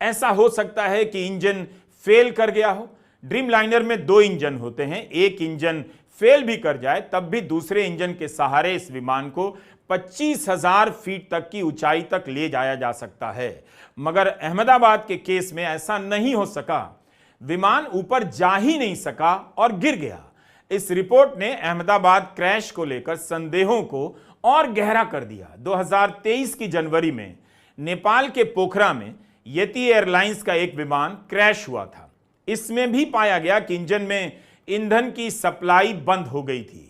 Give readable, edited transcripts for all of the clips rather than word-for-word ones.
ऐसा हो सकता है कि इंजन फेल कर गया हो। ड्रीमलाइनर में 2 इंजन होते हैं, एक इंजन फेल भी कर जाए तब भी दूसरे इंजन के सहारे इस विमान को 25,000 फीट तक की ऊंचाई तक ले जाया जा सकता है। मगर अहमदाबाद के केस में ऐसा नहीं हो सका, विमान ऊपर जा ही नहीं सका और गिर गया। इस रिपोर्ट ने अहमदाबाद क्रैश को लेकर संदेहों को और गहरा कर दिया। 2023 की जनवरी में नेपाल के पोखरा में येती एयरलाइंस का एक विमान क्रैश हुआ था। इसमें भी पाया गया कि इंजन में ईंधन की सप्लाई बंद हो गई थी।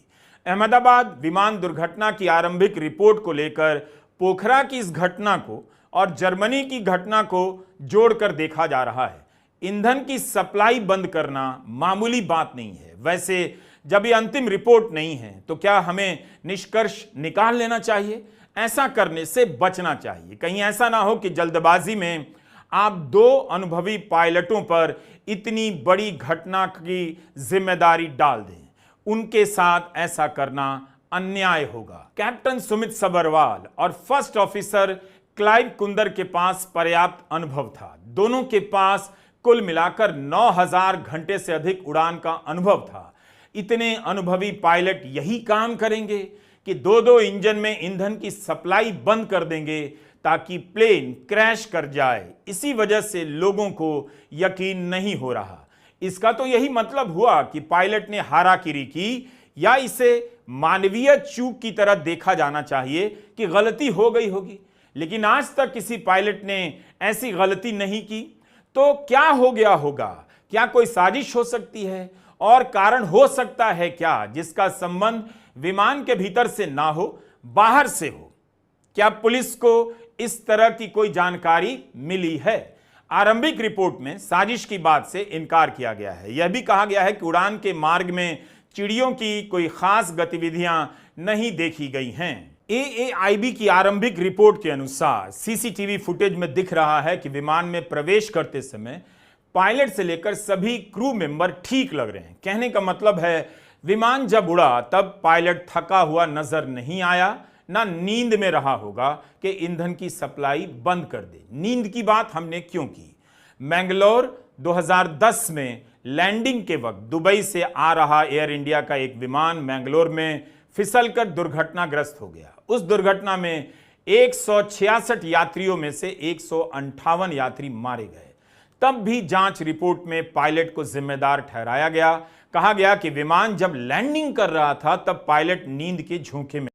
अहमदाबाद विमान दुर्घटना की आरंभिक रिपोर्ट को लेकर पोखरा की इस घटना को और जर्मनी की घटना को जोड़कर देखा जा रहा है। ईंधन की सप्लाई बंद करना मामूली बात नहीं है। वैसे जब ये अंतिम रिपोर्ट नहीं है तो क्या हमें निष्कर्ष निकाल लेना चाहिए? ऐसा करने से बचना चाहिए। कहीं ऐसा ना हो कि जल्दबाजी में आप 2 अनुभवी पायलटों पर इतनी बड़ी घटना की जिम्मेदारी डाल दें। उनके साथ ऐसा करना अन्याय होगा। कैप्टन सुमित सबरवाल और फर्स्ट ऑफिसर क्लाइव कुंदर के पास पर्याप्त अनुभव था। दोनों के पास कुल मिलाकर 9,000 घंटे से अधिक उड़ान का अनुभव था। इतने अनुभवी पायलट यही काम करेंगे कि 2-2 इंजन में ईंधन की सप्लाई बंद कर देंगे ताकि प्लेन क्रैश कर जाए। इसी वजह से लोगों को यकीन नहीं हो रहा। इसका तो यही मतलब हुआ कि पायलट ने हाराकिरी की, या इसे मानवीय चूक की तरह देखा जाना चाहिए कि गलती हो गई होगी। लेकिन आज तक किसी पायलट ने ऐसी गलती नहीं की। तो क्या हो गया होगा? क्या कोई साजिश हो सकती है? और कारण हो सकता है क्या जिसका संबंध विमान के भीतर से ना हो, बाहर से हो? क्या पुलिस को इस तरह की कोई जानकारी मिली है? आरंभिक रिपोर्ट में साजिश की बात से इनकार किया गया है। यह भी कहा गया है कि उड़ान के मार्ग में चिड़ियों की कोई खास गतिविधियां नहीं देखी गई हैं। AAIB की आरंभिक रिपोर्ट के अनुसार सीसीटीवी फुटेज में दिख रहा है कि विमान में प्रवेश करते समय पायलट से लेकर सभी क्रू मेंबर ठीक लग रहे हैं। कहने का मतलब है विमान जब उड़ा तब पायलट थका हुआ नजर नहीं आया, ना नींद में रहा होगा कि ईंधन की सप्लाई बंद कर दे। नींद की बात हमने क्यों की? मैंगलोर 2010 में लैंडिंग के वक्त दुबई से आ रहा एयर इंडिया का एक विमान मैंगलोर में फिसलकर दुर्घटनाग्रस्त हो गया। उस दुर्घटना में 166 यात्रियों में से 158 यात्री मारे गए। तब भी जांच रिपोर्ट में पायलट को जिम्मेदार ठहराया गया। कहा गया कि विमान जब लैंडिंग कर रहा था तब पायलट नींद के झोंके में